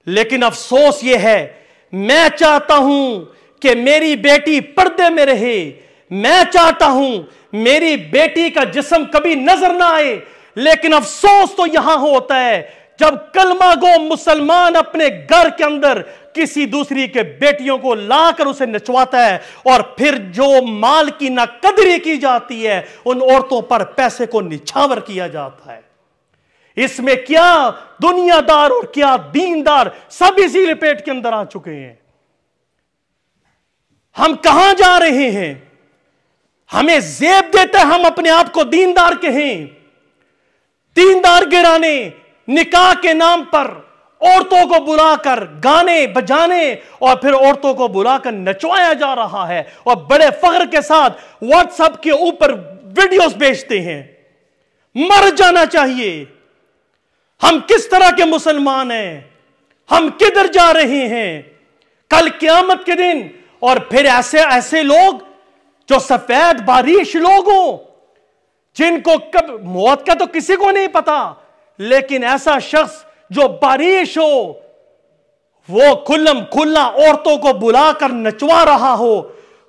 لیکن افسوس یہ ہے، میں چاہتا ہوں کہ میری بیٹی پردے میں رہے، میں چاہتا ہوں میری بیٹی کا جسم کبھی نظر نہ آئے، لیکن افسوس تو یہاں ہوتا ہے جب کلمہ گو مسلمان اپنے گھر کے اندر کسی دوسری کے بیٹیوں کو لا کر اسے نچواتا ہے، اور پھر جو مال کی ناقدری کی جاتی ہے ان عورتوں پر پیسے کو نچھاور کیا جاتا ہے۔ اس میں کیا دنیا دار اور کیا دیندار سب اسی لپیٹ کے اندر آ چکے ہیں۔ ہم کہاں جا رہے ہیں؟ ہمیں زیب دیتا ہے ہم اپنے آپ کو دیندار کہیں، دیندار گرانے، نکاح کے نام پر عورتوں کو بلا کر گانے بجانے اور پھر عورتوں کو بلا کر نچوایا جا رہا ہے، اور بڑے فخر کے ساتھ واٹس ایپ کے اوپر ویڈیوز بھیجتے ہیں۔ مر جانا چاہیے۔ ہم کس طرح کے مسلمان ہیں؟ ہم کدھر جا رہے ہیں؟ کل قیامت کے دن اور پھر ایسے لوگ جو سفید باریش لوگ ہوں، جن کو کب موت کا تو کسی کو نہیں پتا، لیکن ایسا شخص جو باریش ہو، وہ کھلم کھلا عورتوں کو بلا کر نچوا رہا ہو،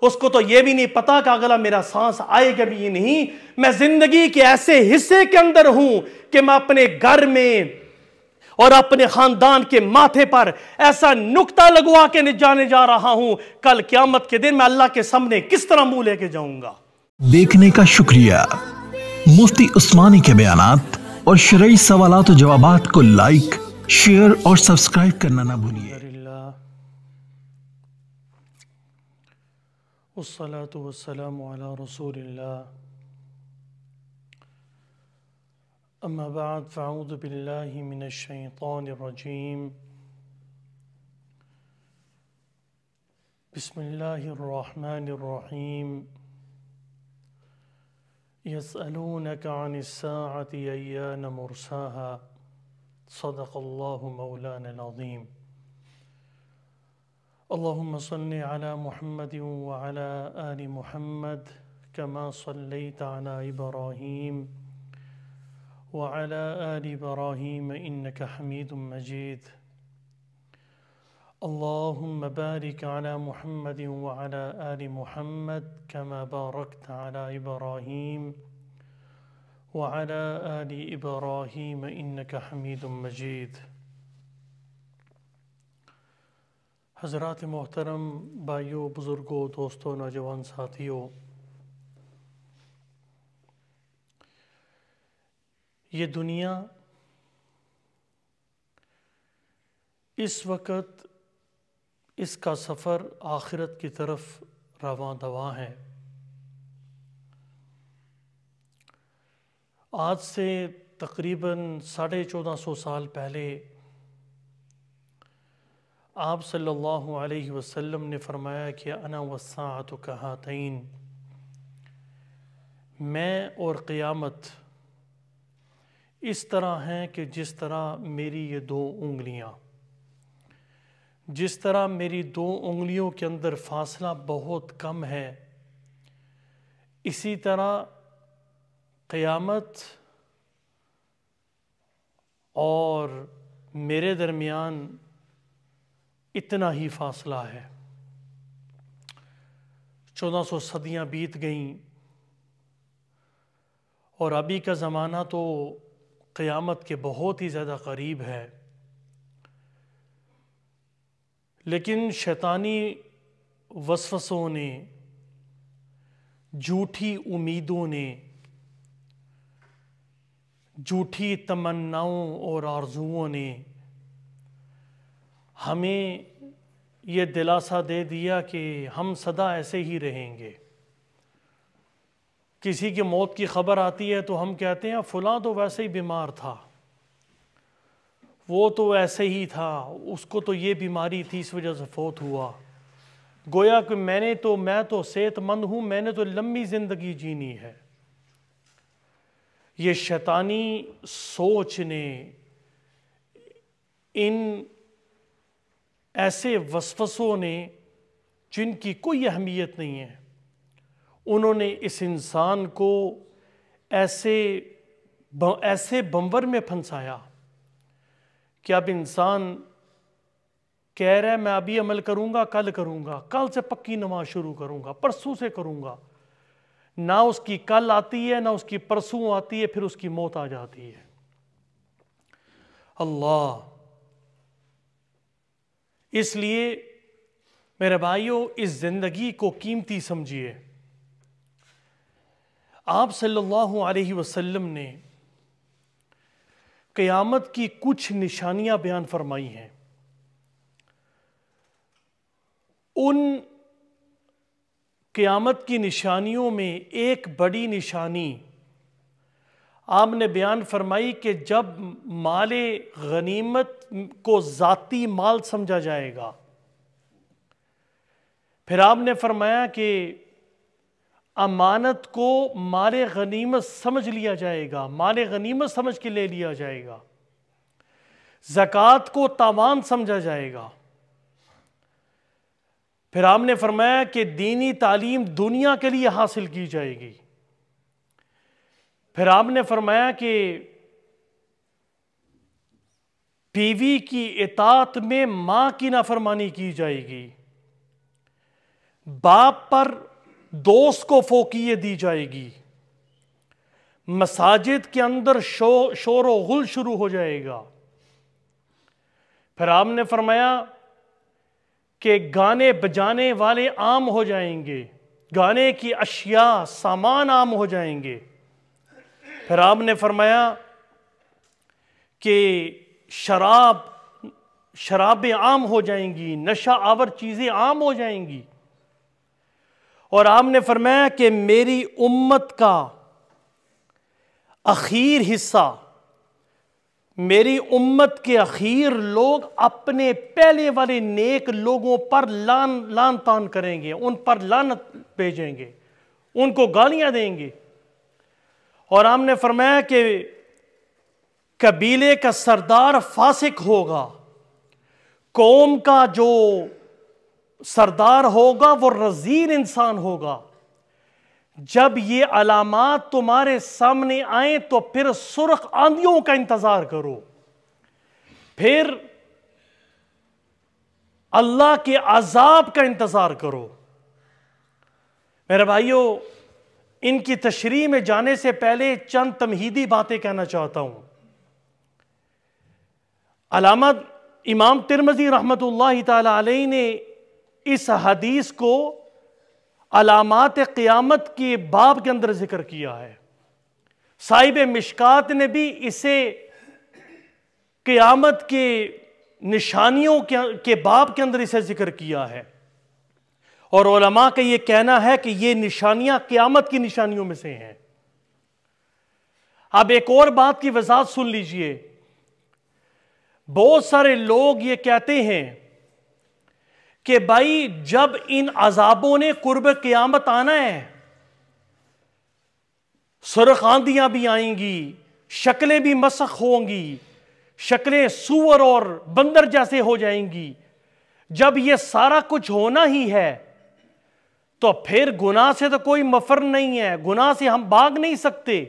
اس کو تو یہ بھی نہیں پتا کہ اگلا میرا سانس آئے گا بھی نہیں۔ میں زندگی کے ایسے حصے کے اندر ہوں کہ میں اپنے گھر میں اور اپنے خاندان کے ماتھے پر ایسا نقطہ لگوا کے جانے جا رہا ہوں، کل قیامت کے دن میں اللہ کے سامنے کس طرح منہ لے کے جاؤں گا۔ دیکھنے کا شکریہ۔ مفتی عثمانی کے بیانات اور شرعی سوالات و جوابات کو لائک، شیئر اور سبسکرائب کرنا نہ بھولیے۔ والصلاة والسلام على رسول الله، أما بعد فأعوذ بالله من الشيطان الرجيم، بسم الله الرحمن الرحيم، يسألونك عن الساعة أيان مرساها، صدق الله مولانا العظيم۔ اللهم صل على محمد وعلى آل محمد كما صليت على إبراهيم وعلى آل إبراهيم إنك حميد مجيد۔ اللهم بارك على محمد وعلى آل محمد كما باركت على إبراهيم وعلى آل إبراهيم إنك حميد مجيد۔ حضرات محترم، بھائیوں، بزرگوں، دوستوں، نوجوان ساتھیوں، یہ دنیا اس وقت اس کا سفر آخرت کی طرف رواں دواں ہے۔ آج سے تقریباً 1450 سال پہلے آپ صلی اللہ علیہ وسلم نے فرمایا کہ انا والساعۃ کہاتین، میں اور قیامت اس طرح ہیں کہ جس طرح میری یہ 2 انگلیاں، جس طرح میری 2 انگلیوں کے اندر فاصلہ بہت کم ہے، اسی طرح قیامت اور میرے درمیان اتنا ہی فاصلہ ہے۔ 1400 صدیاں بیت گئیں اور ابھی کا زمانہ تو قیامت کے بہت ہی زیادہ قریب ہے، لیکن شیطانی وسوسوں نے، جھوٹی امیدوں نے، جھوٹی تمناؤں اور آرزوؤں نے ہمیں یہ دلاسا دے دیا کہ ہم سدا ایسے ہی رہیں گے۔ کسی کی موت کی خبر آتی ہے تو ہم کہتے ہیں فلاں تو ویسے ہی بیمار تھا، وہ تو ایسے ہی تھا، اس کو تو یہ بیماری تھی اس وجہ سے فوت ہوا، گویا کہ میں تو صحت مند ہوں، میں نے تو لمبی زندگی جینی ہے۔ یہ شیطانی سوچ نے، ان ایسے وسوسوں نے جن کی کوئی اہمیت نہیں ہے، انہوں نے اس انسان کو ایسے بمبر میں پھنسایا کہ اب انسان کہہ رہا ہے میں ابھی عمل کروں گا، کل سے پکی نماز شروع کروں گا، پرسوں سے کروں گا، نہ اس کی کل آتی ہے نہ اس کی پرسوں آتی ہے، پھر اس کی موت آ جاتی ہے۔ اللہ، اس لیے میرے بھائیوں اس زندگی کو قیمتی سمجھیے۔ آپ صلی اللہ علیہ وسلم نے قیامت کی کچھ نشانیاں بیان فرمائی ہیں۔ ان قیامت کی نشانیوں میں ایک بڑی نشانی آپ نے بیان فرمائی کہ جب مال غنیمت کو ذاتی مال سمجھا جائے گا، پھر آپ نے فرمایا کہ امانت کو مال غنیمت سمجھ لیا جائے گا، مال غنیمت سمجھ کے لے لیا جائے گا، زکوٰۃ کو تاوان سمجھا جائے گا۔ پھر آپ نے فرمایا کہ دینی تعلیم دنیا کے لیے حاصل کی جائے گی۔ پھر آپ نے فرمایا کہ بیوی کی اطاعت میں ماں کی نافرمانی کی جائے گی، باپ پر دوست کو فوقیت دی جائے گی، مساجد کے اندر شور و غل شروع ہو جائے گا۔ پھر آپ نے فرمایا کہ گانے بجانے والے عام ہو جائیں گے، گانے کی اشیاء سامان عام ہو جائیں گے۔ پھر آپ نے فرمایا کہ شرابیں عام ہو جائیں گی، نشہ آور چیزیں عام ہو جائیں گی، اور آپ نے فرمایا کہ میری امت کا اخیر حصہ، میری امت کے اخیر لوگ اپنے پہلے والے نیک لوگوں پر لان تان کریں گے، ان پر لعنت بھیجیں گے، ان کو گالیاں دیں گے۔ اور آپ نے فرمایا کہ قبیلے کا سردار فاسق ہوگا، قوم کا جو سردار ہوگا وہ رذیل انسان ہوگا۔ جب یہ علامات تمہارے سامنے آئیں تو پھر سرخ آندھیوں کا انتظار کرو، پھر اللہ کے عذاب کا انتظار کرو۔ میرے بھائیوں، ان کی تشریح میں جانے سے پہلے چند تمہیدی باتیں کہنا چاہتا ہوں۔ علامہ امام ترمذی رحمۃ اللہ تعالی علیہ نے اس حدیث کو علامات قیامت کے باب کے اندر ذکر کیا ہے۔ صاحب مشکات نے بھی اسے قیامت کے نشانیوں کے باب کے اندر اسے ذکر کیا ہے، اور علماء کا یہ کہنا ہے کہ یہ نشانیاں قیامت کی نشانیوں میں سے ہیں۔ اب ایک اور بات کی وضاحت سن لیجئے۔ بہت سارے لوگ یہ کہتے ہیں کہ بھائی جب ان عذابوں نے قرب قیامت آنا ہے، سرخ آندھیاں بھی آئیں گی، شکلیں بھی مسخ ہوں گی، شکلیں سور اور بندر جیسے ہو جائیں گی، جب یہ سارا کچھ ہونا ہی ہے تو پھر گناہ سے تو کوئی مفر نہیں ہے، گناہ سے ہم بھاگ نہیں سکتے،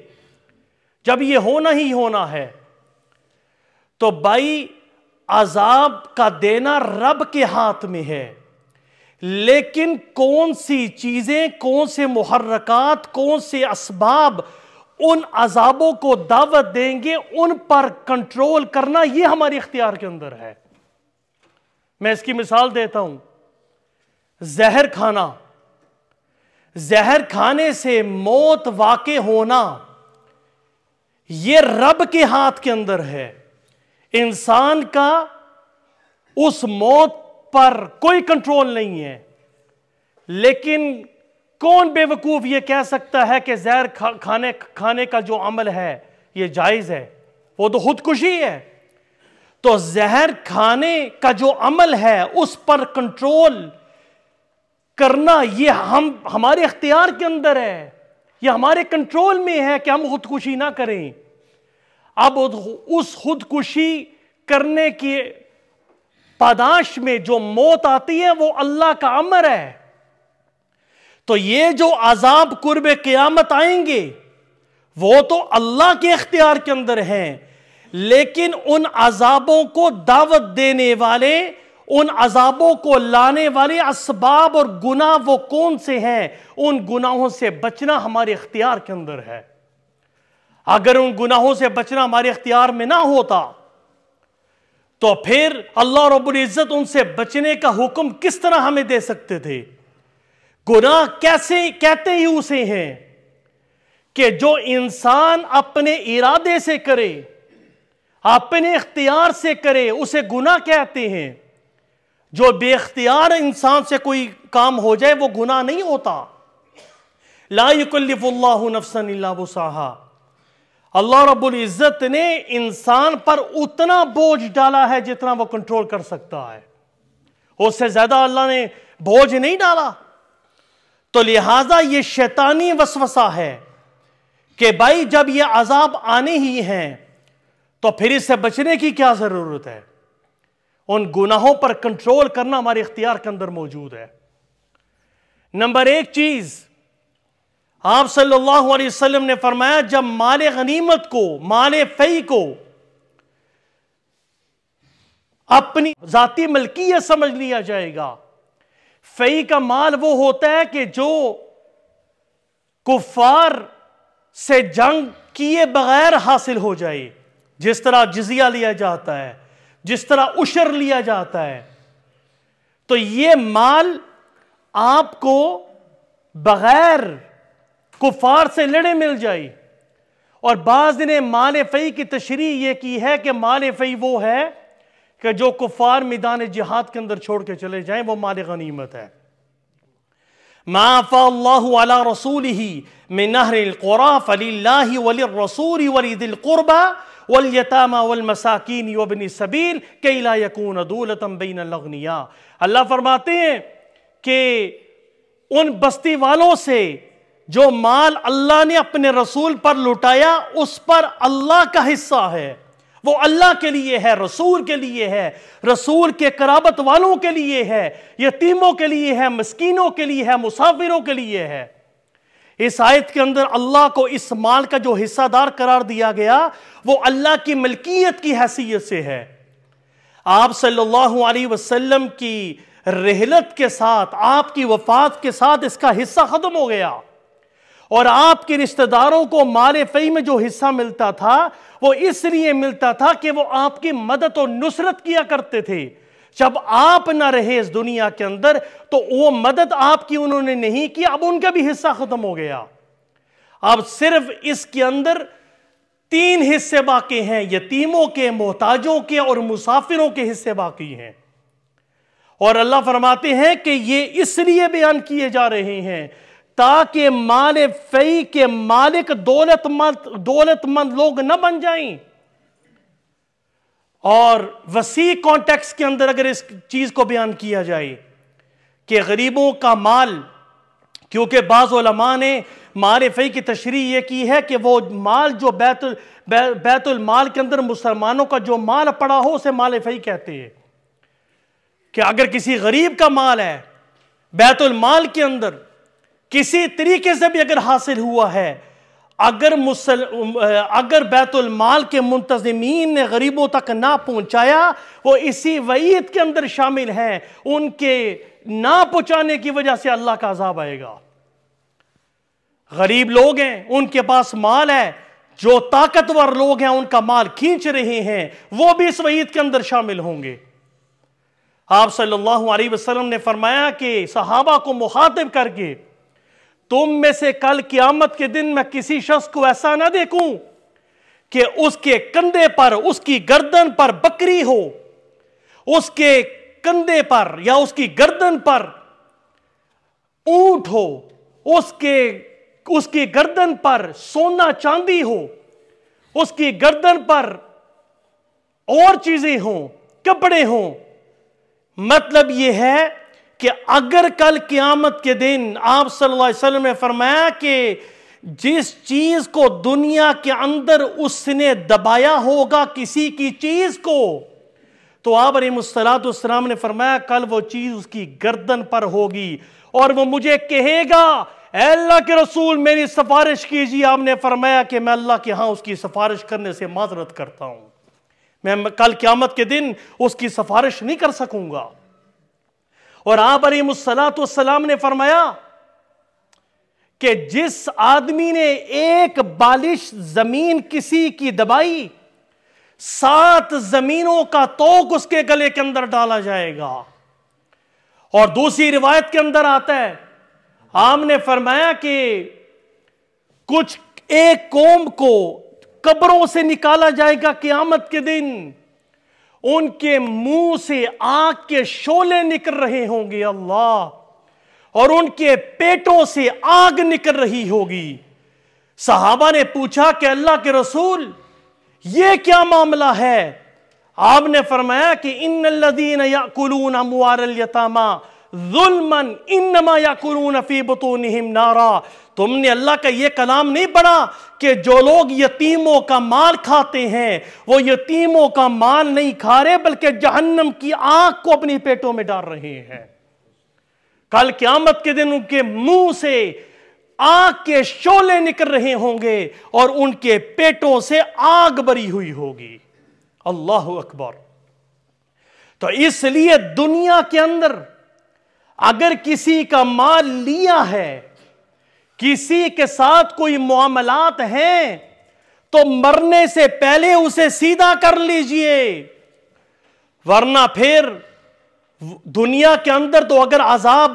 جب یہ ہونا ہی ہونا ہے تو بھائی عذاب کا دینا رب کے ہاتھ میں ہے، لیکن کون سی چیزیں، کون سے محرکات، کون سے اسباب ان عذابوں کو دعوت دیں گے، ان پر کنٹرول کرنا یہ ہمارے اختیار کے اندر ہے۔ میں اس کی مثال دیتا ہوں۔ زہر کھانا، زہر کھانے سے موت واقع ہونا یہ رب کے ہاتھ کے اندر ہے۔ انسان کا اس موت پر کوئی کنٹرول نہیں ہے، لیکن کون بے وقوف یہ کہہ سکتا ہے کہ زہر کھانے کا جو عمل ہے یہ جائز ہے؟ وہ تو خودکشی ہے۔ تو زہر کھانے کا جو عمل ہے اس پر کنٹرول کرنا یہ ہمارے اختیار کے اندر ہے، یہ ہمارے کنٹرول میں ہے کہ ہم خودکشی نہ کریں۔ اب اس خودکشی کرنے کی پاداش میں جو موت آتی ہے وہ اللہ کا امر ہے۔ تو یہ جو عذاب قرب قیامت آئیں گے وہ تو اللہ کے اختیار کے اندر ہیں، لیکن ان عذابوں کو دعوت دینے والے، ان عذابوں کو لانے والے اسباب اور گناہ وہ کون سے ہیں، ان گناہوں سے بچنا ہمارے اختیار کے اندر ہے۔ اگر ان گناہوں سے بچنا ہمارے اختیار میں نہ ہوتا تو پھر اللہ رب العزت ان سے بچنے کا حکم کس طرح ہمیں دے سکتے تھے؟ گناہ کیسے کہتے ہی اسے ہیں کہ جو انسان اپنے ارادے سے کرے، اپنے اختیار سے کرے، اسے گناہ کہتے ہیں۔ جو بے اختیار انسان سے کوئی کام ہو جائے وہ گناہ نہیں ہوتا۔ لا یکلف اللہ نفسا الا وسعها۔ اللہ رب العزت نے انسان پر اتنا بوجھ ڈالا ہے جتنا وہ کنٹرول کر سکتا ہے، اس سے زیادہ اللہ نے بوجھ نہیں ڈالا۔ تو لہٰذا یہ شیطانی وسوسہ ہے کہ بھائی جب یہ عذاب آنے ہی ہیں تو پھر اس سے بچنے کی کیا ضرورت ہے؟ ان گناہوں پر کنٹرول کرنا ہمارے اختیار کے اندر موجود ہے۔ نمبر ایک چیز آپ صلی اللہ علیہ وسلم نے فرمایا، جب مال غنیمت کو، مال فی کو اپنی ذاتی ملکیت سمجھ لیا جائے گا۔ فی کا مال وہ ہوتا ہے کہ جو کفار سے جنگ کیے بغیر حاصل ہو جائے، جس طرح جزیہ لیا جاتا ہے، جس طرح عشر لیا جاتا ہے۔ تو یہ مال آپ کو بغیر کفار سے لڑے مل جائے۔ اور بعض نے مال فی کی تشریح یہ کی ہے کہ مال فی وہ ہے کہ جو کفار میدان جہاد کے اندر چھوڑ کے چلے جائیں، وہ مال غنیمت ہے۔ ما افاء اللہ علی رسولہ من اہل القری فللہ وللرسول ولذی القربى والیتامى والمساکین وابن السبیل کی لا یکون دولۃ بین الاغنیاء۔ اللہ فرماتے ہیں کہ ان بستی والوں سے جو مال اللہ نے اپنے رسول پر لٹایا اس پر اللہ کا حصہ ہے، وہ اللہ کے لیے ہے، رسول کے لیے ہے، رسول کے قرابت والوں کے لیے ہے، یتیموں کے لیے ہے، مسکینوں کے لیے ہے، مسافروں کے لیے ہے۔ اس آیت کے اندر اللہ کو اس مال کا جو حصہ دار قرار دیا گیا وہ اللہ کی ملکیت کی حیثیت سے ہے۔ آپ صلی اللہ علیہ وسلم کی رحلت کے ساتھ، آپ کی وفات کے ساتھ اس کا حصہ ختم ہو گیا، اور آپ کے رشتہ داروں کو مال فی میں جو حصہ ملتا تھا وہ اس لیے ملتا تھا کہ وہ آپ کی مدد و نصرت کیا کرتے تھے۔ جب آپ نہ رہے اس دنیا کے اندر تو وہ مدد آپ کی انہوں نے نہیں کی، اب ان کا بھی حصہ ختم ہو گیا۔ اب صرف اس کے اندر 3 حصے باقی ہیں، یتیموں کے، محتاجوں کے اور مسافروں کے حصے باقی ہیں۔ اور اللہ فرماتے ہیں کہ یہ اس لیے بیان کیے جا رہے ہیں تاکہ مال فی کے مالک دولت مند لوگ نہ بن جائیں۔ اور وسیع کانٹیکس کے اندر اگر اس چیز کو بیان کیا جائے کہ غریبوں کا مال، کیونکہ بعض علماء نے مال فی کی تشریح یہ کی ہے کہ وہ مال جو بیت المال کے اندر مسلمانوں کا جو مال پڑا ہو اسے مال فی کہتے ہیں، کہ اگر کسی غریب کا مال ہے بیت المال کے اندر کسی طریقے سے بھی اگر حاصل ہوا ہے، اگر بیت المال کے منتظمین نے غریبوں تک نہ پہنچایا، وہ اسی وعید کے اندر شامل ہیں، ان کے نہ پہنچانے کی وجہ سے اللہ کا عذاب آئے گا۔ غریب لوگ ہیں، ان کے پاس مال ہے، جو طاقتور لوگ ہیں ان کا مال کھینچ رہے ہیں، وہ بھی اس وعید کے اندر شامل ہوں گے۔ آپ صلی اللہ علیہ وسلم نے فرمایا کہ صحابہ کو مخاطب کر کے، تم میں سے کل قیامت کے دن میں کسی شخص کو ایسا نہ دیکھوں کہ اس کے کندھے پر، اس کی گردن پر بکری ہو، اس کے کندھے پر یا اس کی گردن پر اونٹ ہو، اس کی گردن پر سونا چاندی ہو، اس کی گردن پر اور چیزیں ہوں، کپڑے ہوں۔ مطلب یہ ہے کہ اگر کل قیامت کے دن آپ صلی اللہ علیہ وسلم نے فرمایا کہ جس چیز کو دنیا کے اندر اس نے دبایا ہوگا کسی کی چیز کو، تو آپ علیہ السلام نے فرمایا کل وہ چیز اس کی گردن پر ہوگی، اور وہ مجھے کہے گا اے اللہ کے رسول میری سفارش کیجیے۔ آپ نے فرمایا کہ میں اللہ کے ہاں اس کی سفارش کرنے سے معذرت کرتا ہوں، میں کل قیامت کے دن اس کی سفارش نہیں کر سکوں گا۔ اور آپ علیہ الصلوۃ والسلام نے فرمایا کہ جس آدمی نے ایک بالش زمین کسی کی دبائی، 7 زمینوں کا توق اس کے گلے کے اندر ڈالا جائے گا۔ اور دوسری روایت کے اندر آتا ہے، آپ نے فرمایا کہ کچھ ایک قوم کو قبروں سے نکالا جائے گا قیامت کے دن، ان کے منہ سے آگ کے شعلے نکل رہے ہوں گے اللہ، اور ان کے پیٹوں سے آگ نکل رہی ہوگی۔ صحابہ نے پوچھا کہ اللہ کے رسول یہ کیا معاملہ ہے؟ آپ نے فرمایا کہ ان الذین یاکلون اموال الیتامی ظلما انما یاکلون فی بطونہم نارا۔ تم نے اللہ کا یہ کلام نہیں پڑھا کہ جو لوگ یتیموں کا مال کھاتے ہیں وہ یتیموں کا مال نہیں کھا رہے بلکہ جہنم کی آگ کو اپنی پیٹوں میں ڈال رہے ہیں۔ کل قیامت کے دن ان کے منہ سے آگ کے شعلے نکل رہے ہوں گے اور ان کے پیٹوں سے آگ بری ہوئی ہوگی۔ اللہ اکبر۔ تو اس لیے دنیا کے اندر اگر کسی کا مال لیا ہے، کسی کے ساتھ کوئی معاملات ہیں، تو مرنے سے پہلے اسے سیدھا کر لیجئے، ورنہ پھر دنیا کے اندر تو اگر عذاب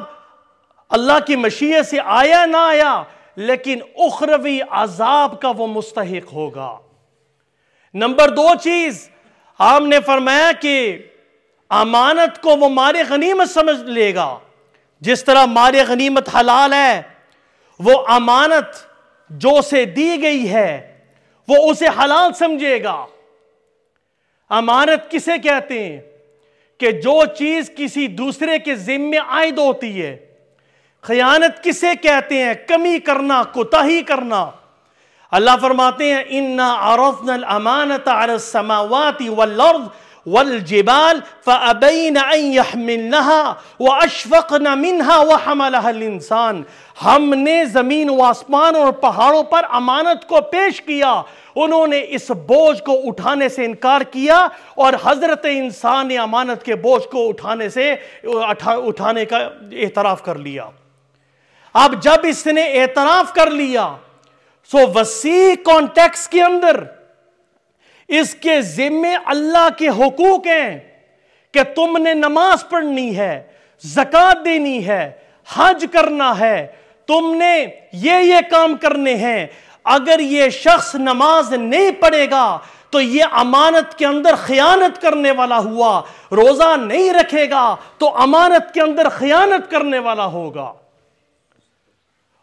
اللہ کی مشیت سے آیا نہ آیا لیکن اخروی عذاب کا وہ مستحق ہوگا۔ نمبر 2 چیز آپ نے فرمایا کہ امانت کو وہ مال غنیمت سمجھ لے گا۔ جس طرح مال غنیمت حلال ہے، وہ امانت جو اسے دی گئی ہے وہ اسے حلال سمجھے گا۔ امانت کسے کہتے ہیں؟ کہ جو چیز کسی دوسرے کے ذمے عائد ہوتی ہے۔ خیانت کسے کہتے ہیں؟ کمی کرنا، کوتاہی کرنا۔ اللہ فرماتے ہیں اِنَّا عَرَضْنَا الْأَمَانَةَ عَلَى السَّمَاوَاتِ وَالْأَرْضِ وَالْجِبَالِ فَأَبَيْنَ أَن يَحْمِلْنَهَا وَأَشْفَقْنَ مِنْهَا وَحَمَلَهَا الْإِنسَانُ۔ ہم نے زمین و آسمان اور پہاڑوں پر امانت کو پیش کیا، انہوں نے اس بوجھ کو اٹھانے سے انکار کیا، اور حضرت انسان نے امانت کے بوجھ کو اٹھانے کا اعتراف کر لیا۔ اب جب اس نے اعتراف کر لیا، سو وسیع کانٹیکس کے اندر اس کے ذمے اللہ کے حقوق ہیں کہ تم نے نماز پڑھنی ہے، زکوٰۃ دینی ہے، حج کرنا ہے، تم نے یہ کام کرنے ہیں۔ اگر یہ شخص نماز نہیں پڑھے گا تو یہ امانت کے اندر خیانت کرنے والا ہوا، روزہ نہیں رکھے گا تو امانت کے اندر خیانت کرنے والا ہوگا۔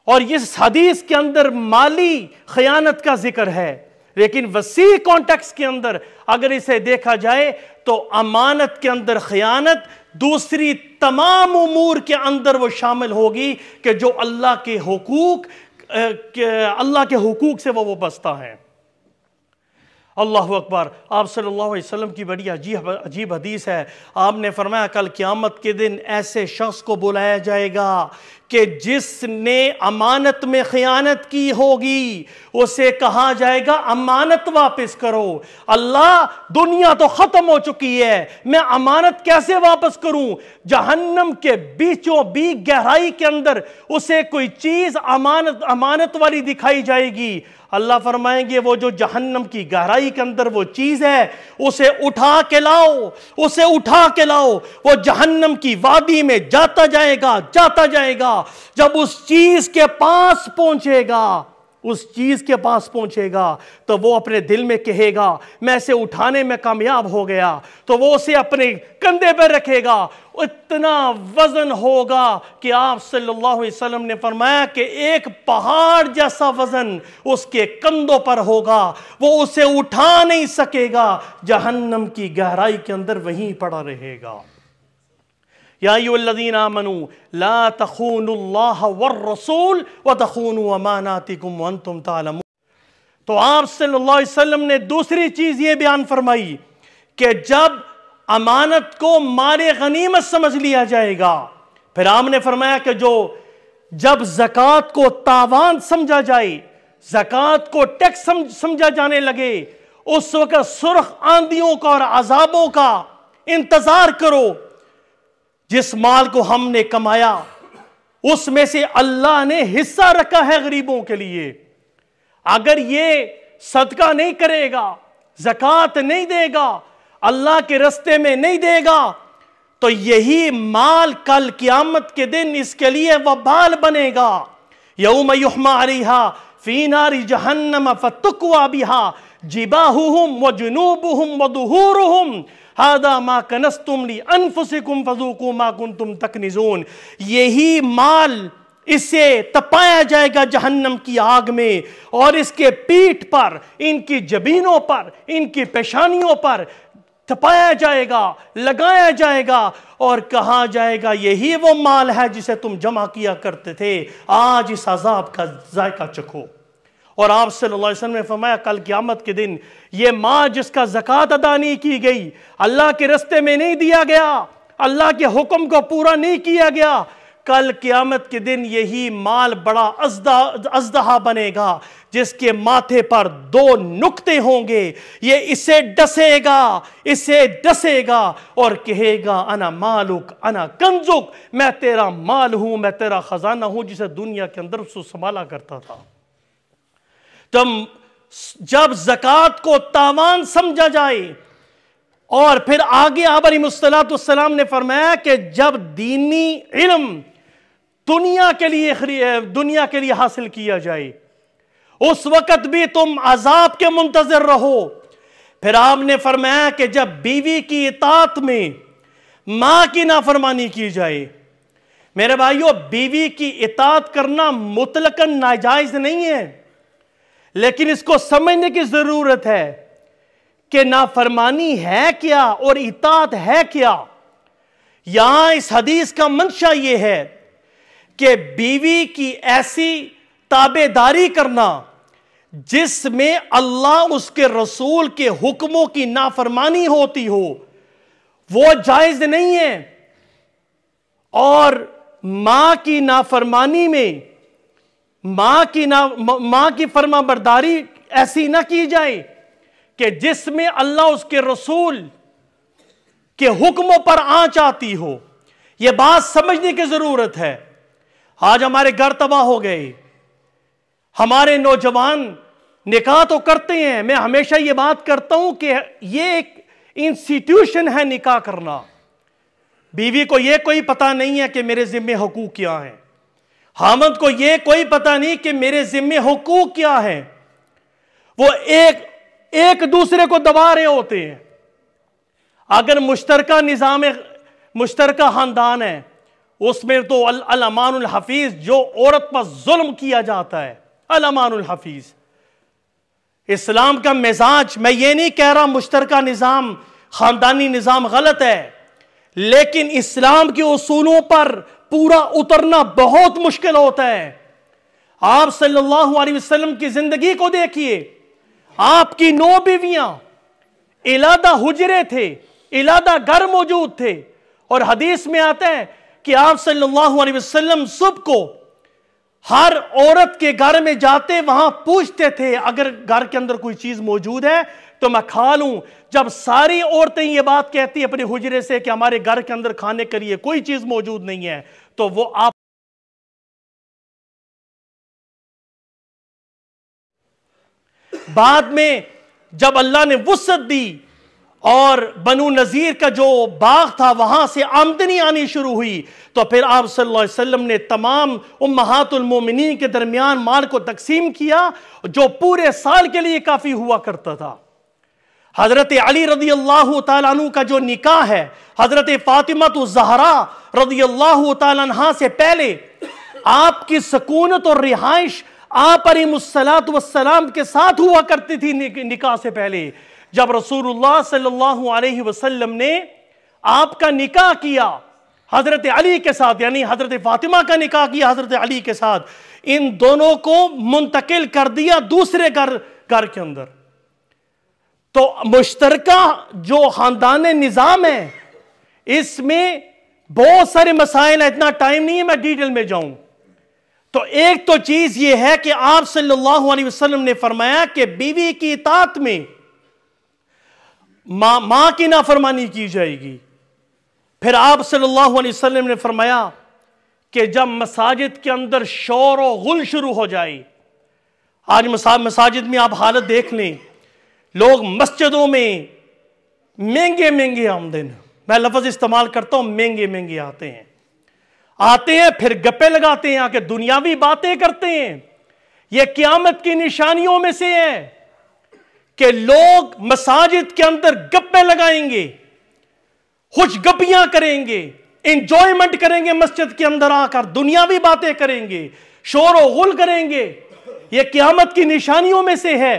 اور اس حدیث کے اندر مالی خیانت کا ذکر ہے، لیکن وسیع کانٹیکس کے اندر اگر اسے دیکھا جائے تو امانت کے اندر خیانت دوسری تمام امور کے اندر وہ شامل ہوگی کہ جو اللہ کے حقوق سے وہ بستا ہے۔ اللہ اکبر۔ آپ صلی اللہ علیہ وسلم کی بڑی عجیب حدیث ہے۔ آپ نے فرمایا کل قیامت کے دن ایسے شخص کو بلایا جائے گا کہ جس نے امانت میں خیانت کی ہوگی، اسے کہا جائے گا امانت واپس کرو۔ اللہ، دنیا تو ختم ہو چکی ہے، میں امانت کیسے واپس کروں؟ جہنم کے بیچوں بیچ گہرائی کے اندر اسے کوئی چیز امانت والی دکھائی جائے گی۔ اللہ فرمائیں گے وہ جو جہنم کی گہرائی کے اندر وہ چیز ہے اسے اٹھا کے لاؤ، اسے اٹھا کے لاؤ۔ وہ جہنم کی وادی میں جاتا جائے گا۔ جب اس چیز کے پاس پہنچے گا تو وہ اپنے دل میں کہے گا میں اسے اٹھانے میں کامیاب ہو گیا، تو وہ اسے اپنے کندھے پر رکھے گا۔ اتنا وزن ہوگا کہ آپ صلی اللہ علیہ وسلم نے فرمایا کہ ایک پہاڑ جیسا وزن اس کے کندھوں پر ہوگا، وہ اسے اٹھا نہیں سکے گا، جہنم کی گہرائی کے اندر وہیں پڑا رہے گا۔ یا ایھا الذین آمنوا لا تخونوا اللہ والرسول وتخونوا اماناتکم وانتم تعلمون۔ تو آپ صلی اللہ علیہ وسلم نے دوسری چیز یہ بیان فرمائی کہ جب امانت کو مال غنیمت سمجھ لیا جائے گا، پھر آپ نے فرمایا کہ جب زکوٰۃ کو تاوان سمجھا جائے، زکوٰۃ کو ٹیکس سمجھا جانے لگے، اس وقت سرخ آندھیوں کا اور عذابوں کا انتظار کرو۔ جس مال کو ہم نے کمایا اس میں سے اللہ نے حصہ رکھا ہے غریبوں کے لیے۔ اگر یہ صدقہ نہیں کرے گا، زکوٰۃ نہیں دے گا، اللہ کے رستے میں نہیں دے گا، تو یہی مال کل قیامت کے دن اس کے لیے وبال بنے گا۔ یوم یحمى علیہا فی نار جہنم فتکوی بہا جباہہم وجنوبہم وظہورہم ھذا ما کنزتم لانفسکم فذوقوا ما کنتم تکنزون۔ یہی مال اسے تپایا جائے گا جہنم کی آگ میں، اور اس کے پیٹھ پر، ان کی جبینوں پر، ان کی پیشانیوں پر تپایا جائے گا، لگایا جائے گا، اور کہا جائے گا یہی وہ مال ہے جسے تم جمع کیا کرتے تھے، آج اس عذاب کا ذائقہ چکھو۔ اور آپ صلی اللہ علیہ وسلم نے فرمایا کل قیامت کے دن یہ مال جس کا زکوٰۃ ادا نہیں کی گئی، اللہ کے رستے میں نہیں دیا گیا، اللہ کے حکم کو پورا نہیں کیا گیا، کل قیامت کے دن یہی مال بڑا اژدہا بنے گا جس کے ماتھے پر 2 نقطے ہوں گے۔ یہ اسے ڈسے گا اور کہے گا انا مالک انا کنزک، میں تیرا مال ہوں، میں تیرا خزانہ ہوں جسے دنیا کے اندر اسے سنبھالا کرتا تھا۔ جب زکوٰۃ کو تاوان سمجھا جائے، اور پھر آگے آپ علیہ السلام نے فرمایا کہ جب دینی علم دنیا کے لیے حاصل کیا جائے اس وقت بھی تم عذاب کے منتظر رہو۔ پھر آپ نے فرمایا کہ جب بیوی کی اطاعت میں ماں کی نافرمانی کی جائے، میرے بھائیو بیوی کی اطاعت کرنا مطلقاً ناجائز نہیں ہے، لیکن اس کو سمجھنے کی ضرورت ہے کہ نافرمانی ہے کیا اور اطاعت ہے کیا۔ یہاں اس حدیث کا منشا یہ ہے کہ بیوی کی ایسی تابعداری کرنا جس میں اللہ اس کے رسول کے حکموں کی نافرمانی ہوتی ہو، وہ جائز نہیں ہے۔ اور ماں کی نافرمانی میں ماں کی فرما برداری ایسی نہ کی جائے کہ جس میں اللہ اس کے رسول کے حکموں پر آنچ آتی ہو۔ یہ بات سمجھنے کی ضرورت ہے۔ آج ہمارے گھر تباہ ہو گئے، ہمارے نوجوان نکاح تو کرتے ہیں، میں ہمیشہ یہ بات کرتا ہوں کہ یہ ایک انسٹیٹیوشن ہے نکاح کرنا۔ بیوی کو یہ کوئی پتہ نہیں ہے کہ میرے ذمہ حقوق کیا ہیں، خاوند کو یہ کوئی پتہ نہیں کہ میرے ذمہ حقوق کیا ہیں، وہ ایک دوسرے کو دبا رہے ہوتے ہیں۔ اگر مشترکہ خاندان ہے، اس میں تو الامان الحفیظ، جو عورت پر ظلم کیا جاتا ہے، الامان الحفیظ۔ اسلام کا مزاج، میں یہ نہیں کہہ رہا مشترکہ نظام، خاندانی نظام غلط ہے، لیکن اسلام کے اصولوں پر پورا اترنا بہت مشکل ہوتا ہے۔ آپ صلی اللہ علیہ وسلم کی زندگی کو دیکھیے، آپ کی 9 بیویاں، علیحدہ حجرے تھے، علیحدہ گھر موجود تھے، اور حدیث میں آتا ہے کہ آپ صلی اللہ علیہ وسلم صبح کو ہر عورت کے گھر میں جاتے، وہاں پوچھتے تھے اگر گھر کے اندر کوئی چیز موجود ہے تو میں کھا لوں۔ جب ساری عورتیں یہ بات کہتی اپنے حجرے سے کہ ہمارے گھر کے اندر کھانے کے لیے کوئی چیز موجود نہیں ہے، تو وہ آپ بعد میں جب اللہ نے وسعت دی اور بنو نذیر کا جو باغ تھا وہاں سے آمدنی آنی شروع ہوئی، تو پھر آپ صلی اللہ علیہ وسلم نے تمام امہات المومنین کے درمیان مال کو تقسیم کیا جو پورے سال کے لیے کافی ہوا کرتا تھا۔ حضرت علی رضی اللہ تعالیٰ عنہ کا جو نکاح ہے حضرت فاطمہ الزہرا رضی اللہ تعالیٰ عنہ سے پہلے، آپ کی سکونت اور رہائش آپ علیہ السلام کے ساتھ ہوا کرتی تھی نکاح سے پہلے۔ جب رسول اللہ صلی اللہ علیہ وسلم نے آپ کا نکاح کیا حضرت علی کے ساتھ، یعنی حضرت فاطمہ کا نکاح کیا حضرت علی کے ساتھ، ان دونوں کو منتقل کر دیا دوسرے گھر کے اندر۔ تو مشترکہ جو خاندان نظام ہے اس میں بہت سارے مسائل ہیں، اتنا ٹائم نہیں ہے میں ڈیٹیل میں جاؤں۔ تو ایک تو چیز یہ ہے کہ آپ صلی اللہ علیہ وسلم نے فرمایا کہ بیوی کی اطاعت میں ماں کی نافرمانی کی جائے گی۔ پھر آپ صلی اللہ علیہ وسلم نے فرمایا کہ جب مساجد کے اندر شور و غل شروع ہو جائے، آج مساجد میں آپ حالت دیکھ لیں، لوگ مسجدوں میں مہنگے مہنگے آمدن، میں لفظ استعمال کرتا ہوں، مہنگے مہنگے آتے ہیں پھر گپے لگاتے ہیں، آ کے دنیاوی باتیں کرتے ہیں۔ یہ قیامت کی نشانیوں میں سے ہے کہ لوگ مساجد کے اندر گپے لگائیں گے، خوش گپیاں کریں گے، انجوائمنٹ کریں گے، مسجد کے اندر آ کر دنیاوی باتیں کریں گے، شور و غل کریں گے۔ یہ قیامت کی نشانیوں میں سے ہے۔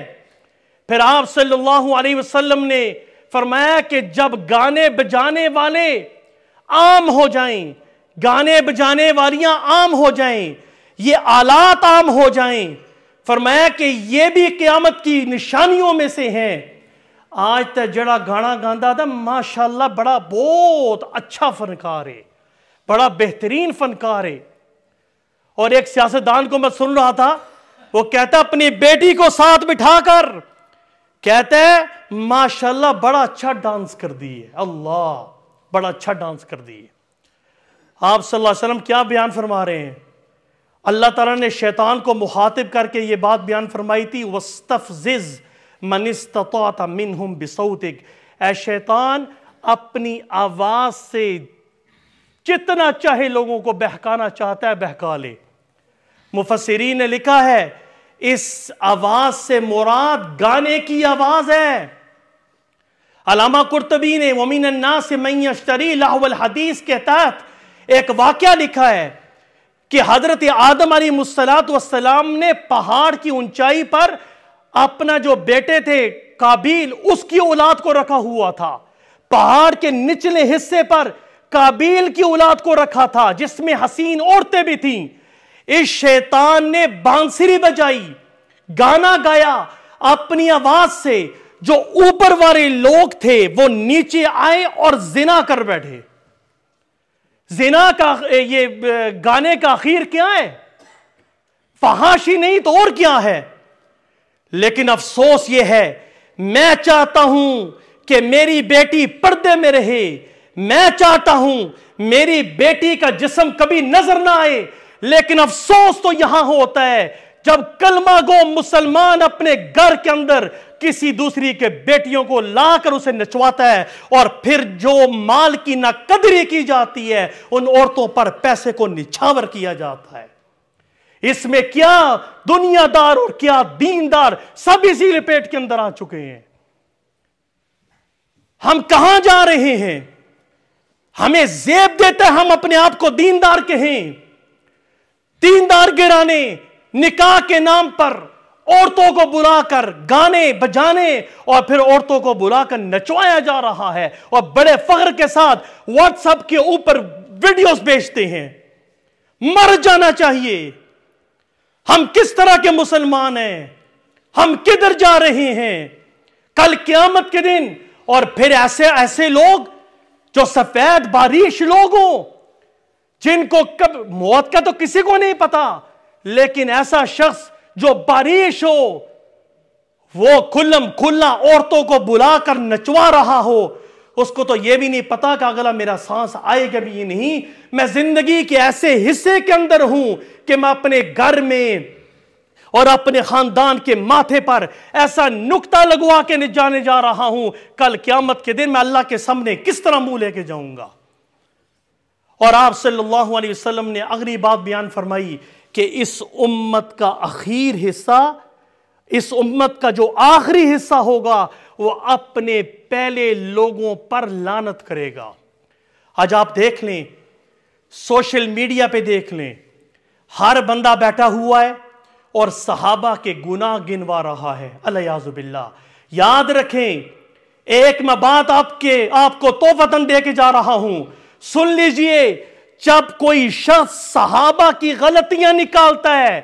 پھر آپ صلی اللہ علیہ وسلم نے فرمایا کہ جب گانے بجانے والے عام ہو جائیں، گانے بجانے والیاں عام ہو جائیں، یہ آلات عام ہو جائیں، فرمایا کہ یہ بھی قیامت کی نشانیوں میں سے ہیں۔ آج تک جڑا گانا گاندا تھا ماشاءاللہ بڑا بہت اچھا فنکار ہے، بڑا بہترین فنکار ہے۔ اور ایک سیاستدان کو میں سن رہا تھا، وہ کہتا اپنی بیٹی کو ساتھ بٹھا کر کہتا ہے ماشاءاللہ بڑا اچھا ڈانس کر دی ہے، اللہ بڑا اچھا ڈانس کر دی ہے۔ آپ صلی اللہ علیہ وسلم کیا بیان فرما رہے ہیں؟ اللہ تعالیٰ نے شیطان کو مخاطب کر کے یہ بات بیان فرمائی تھی، وَاسْتَفْزِزْ مَنِ اسْتَطَعْتَ مِنْهُمْ بِصَوْتِكَ، اے شیطان اپنی آواز سے جتنا چاہے لوگوں کو بہکانا چاہتا ہے بہکا لے۔ مفسرین نے لکھا ہے اس آواز سے مراد گانے کی آواز ہے۔ علامہ قرطبی نے وَمِنَ النَّاسِ مَن يَشْتَرِي لَهْوَ الْحَدِيث کے تحت ایک واقعہ لکھا ہے کہ حضرت آدم علیہ السلام نے پہاڑ کی اونچائی پر اپنا جو بیٹے تھے قابیل، اس کی اولاد کو رکھا ہوا تھا۔ پہاڑ کے نچلے حصے پر قابیل کی اولاد کو رکھا تھا جس میں حسین عورتیں بھی تھیں۔ اس شیطان نے بانسری بجائی، گانا گایا اپنی آواز سے، جو اوپر والے لوگ تھے وہ نیچے آئے اور زنا کر بیٹھے۔ زنا کا یہ گانے کا اخیر کیا ہے؟ فحاشی نہیں تو اور کیا ہے؟ لیکن افسوس یہ ہے، میں چاہتا ہوں کہ میری بیٹی پردے میں رہے، میں چاہتا ہوں میری بیٹی کا جسم کبھی نظر نہ آئے، لیکن افسوس تو یہاں ہوتا ہے جب کلمہ گو مسلمان اپنے گھر کے اندر کسی دوسری کے بیٹیوں کو لا کر اسے نچواتا ہے، اور پھر جو مال کی ناقدری کی جاتی ہے ان عورتوں پر پیسے کو نچھاور کیا جاتا ہے۔ اس میں کیا دنیا دار اور کیا دیندار سب اسی لپیٹ کے اندر آ چکے ہیں۔ ہم کہاں جا رہے ہیں؟ ہمیں زیب دیتا ہے ہم اپنے آپ کو دیندار کہیں، دیندار گرانے، نکاح کے نام پر عورتوں کو بلا کر گانے بجانے اور پھر عورتوں کو بلا کر نچوایا جا رہا ہے، اور بڑے فخر کے ساتھ واٹس ایپ کے اوپر ویڈیوز بھیجتے ہیں۔ مر جانا چاہیے۔ ہم کس طرح کے مسلمان ہیں؟ ہم کدھر جا رہے ہیں؟ کل قیامت کے دن اور پھر ایسے لوگ جو سفید باریش لوگ ہوں، جن کو کب موت کا تو کسی کو نہیں پتا، لیکن ایسا شخص جو باریش ہو، وہ کھلم کھلا عورتوں کو بلا کر نچوا رہا ہو، اس کو تو یہ بھی نہیں پتا کہ اگلا میرا سانس آئے گا بھی نہیں۔ میں زندگی کے ایسے حصے کے اندر ہوں کہ میں اپنے گھر میں اور اپنے خاندان کے ماتھے پر ایسا نقطہ لگوا کے جانے جا رہا ہوں، کل قیامت کے دن میں اللہ کے سامنے کس طرح منہ لے کے جاؤں گا۔ اور آپ صلی اللہ علیہ وسلم نے اگلی بات بیان فرمائی کہ اس امت کا اخیر حصہ، اس امت کا جو آخری حصہ ہوگا وہ اپنے پہلے لوگوں پر لعنت کرے گا۔ آج آپ دیکھ لیں، سوشل میڈیا پہ دیکھ لیں، ہر بندہ بیٹھا ہوا ہے اور صحابہ کے گناہ گنوا رہا ہے، الیاذ باللہ۔ یاد رکھیں، ایک میں بات آپ کو توفتاً دے کے جا رہا ہوں، سن لیجئے، جب کوئی شخص صحابہ کی غلطیاں نکالتا ہے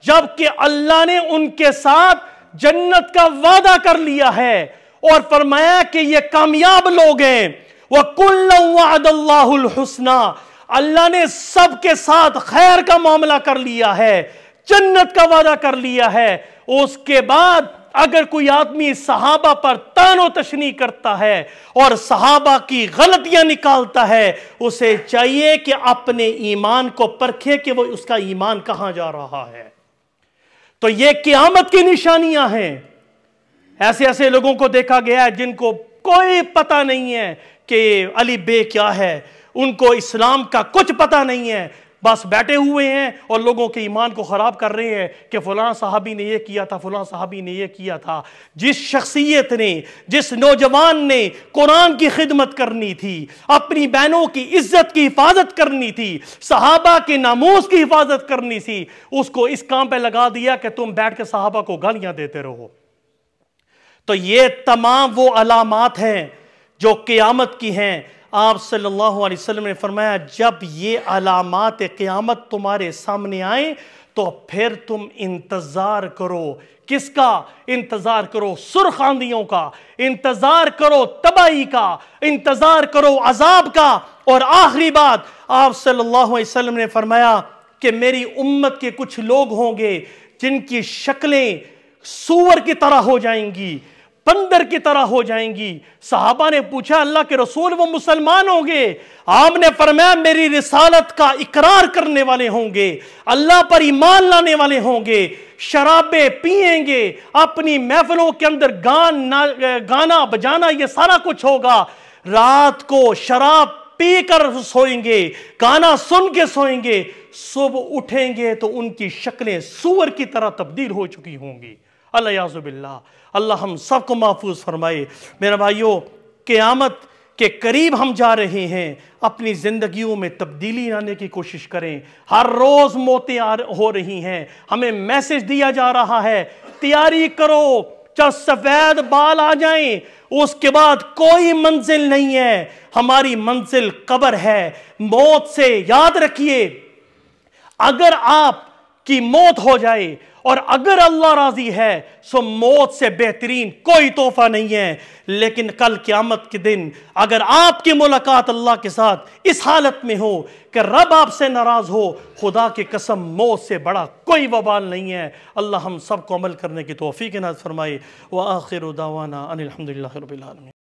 جبکہ اللہ نے ان کے ساتھ جنت کا وعدہ کر لیا ہے اور فرمایا کہ یہ کامیاب لوگ ہیں، وَكُلًّا وَعَدَ اللَّهُ الْحُسْنَى، اللہ نے سب کے ساتھ خیر کا معاملہ کر لیا ہے، جنت کا وعدہ کر لیا ہے۔ اس کے بعد اگر کوئی آدمی صحابہ پر طعن و تشنیع کرتا ہے اور صحابہ کی غلطیاں نکالتا ہے، اسے چاہیے کہ اپنے ایمان کو پرکھے کہ وہ اس کا ایمان کہاں جا رہا ہے۔ تو یہ قیامت کی نشانیاں ہیں۔ ایسے لوگوں کو دیکھا گیا ہے جن کو کوئی پتہ نہیں ہے کہ علی بے کیا ہے، ان کو اسلام کا کچھ پتہ نہیں ہے، بس بیٹھے ہوئے ہیں اور لوگوں کے ایمان کو خراب کر رہے ہیں کہ فلاں صحابی نے یہ کیا تھا، فلاں صحابی نے یہ کیا تھا۔ جس شخصیت نے، جس نوجوان نے قرآن کی خدمت کرنی تھی، اپنی بہنوں کی عزت کی حفاظت کرنی تھی، صحابہ کے ناموس کی حفاظت کرنی تھی، اس کو اس کام پہ لگا دیا کہ تم بیٹھ کے صحابہ کو گالیاں دیتے رہو۔ تو یہ تمام وہ علامات ہیں جو قیامت کی ہیں۔ آپ صلی اللہ علیہ وسلم نے فرمایا جب یہ علامات قیامت تمہارے سامنے آئیں تو پھر تم انتظار کرو۔ کس کا انتظار کرو؟ سرخ آندھیوں کا، انتظار کرو تباہی کا، انتظار کرو عذاب کا۔ اور آخری بات آپ صلی اللہ علیہ وسلم نے فرمایا کہ میری امت کے کچھ لوگ ہوں گے جن کی شکلیں سور کی طرح ہو جائیں گی، بندر کی طرح ہو جائیں گی۔ صحابہ نے پوچھا اللہ کے رسول وہ مسلمان ہوں گے؟ آپ نے فرمایا میری رسالت کا اقرار کرنے والے ہوں گے، اللہ پر ایمان لانے والے ہوں گے، شرابیں پئیں گے، اپنی محفلوں کے اندر گانا بجانا یہ سارا کچھ ہوگا، رات کو شراب پی کر سوئیں گے، گانا سن کے سوئیں گے، صبح اٹھیں گے تو ان کی شکلیں سور کی طرح تبدیل ہو چکی ہوں گی۔ اللہ یعوذ باللہ، اللہ ہم سب کو محفوظ فرمائے۔ میرے بھائیوں، قیامت کے قریب ہم جا رہے ہیں، اپنی زندگیوں میں تبدیلی لانے کی کوشش کریں۔ ہر روز موتیں ہو رہی ہیں، ہمیں میسج دیا جا رہا ہے تیاری کرو، جب سفید بال آ جائیں اس کے بعد کوئی منزل نہیں ہے، ہماری منزل قبر ہے۔ موت سے یاد رکھیے، اگر آپ کی موت ہو جائے اور اگر اللہ راضی ہے سو موت سے بہترین کوئی تحفہ نہیں ہے، لیکن کل قیامت کے دن اگر آپ کی ملاقات اللہ کے ساتھ اس حالت میں ہو کہ رب آپ سے ناراض ہو، خدا کی قسم موت سے بڑا کوئی وبال نہیں ہے۔ اللہ ہم سب کو عمل کرنے کی توفیق عنایت فرمائے۔ وآخر دعوانا ان الحمدللہ رب العالمین۔